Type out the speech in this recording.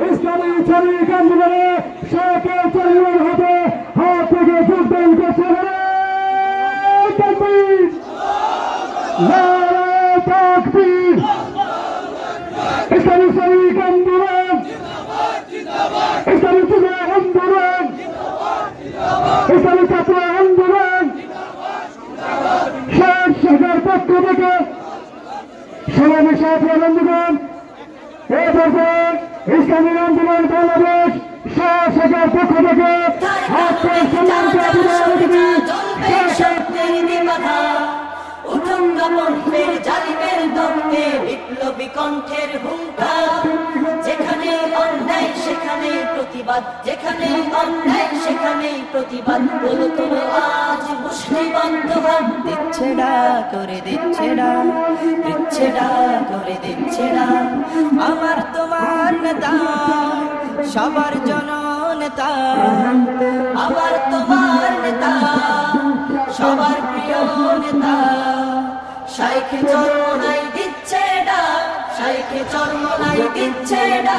ইসলামী শ্রমিক আন্দোলনে শেখের পরিবার হাতে হাত থেকে যোগদান করছে ইসলামী শ্রমিক আন্দোলন, ইসলামী যুব আন্দোলন, ইসলামী ছাত্র আন্দোলন শেখের পক্ষ থেকে সমাবেশে বন্ধুগণ এই পর্যায়ে ইসলামী আন্দোলন বাংলাদেশ শেখের পক্ষ থেকে বিপ্লবী কণ্ঠের হুঙ্কার, যেখানে অন্যায় সেখানে প্রতিবাদ, যেখানে অন্যায় সেখানে প্রতিবাদ। বলো তোলো আজ মুষ্টিবদ্ধ হন, দিচ্ছে না করে দিচ্ছে না, দিচ্ছে না করে দিচ্ছে না। আমার তোমার নেতা সবার জননেতা, আমার তোমার নেতা সবার প্রিয় নেতা। শাইখে চরমোনাই দিচ্ছে না, শাইখে চরমোনাই দিচ্ছে না।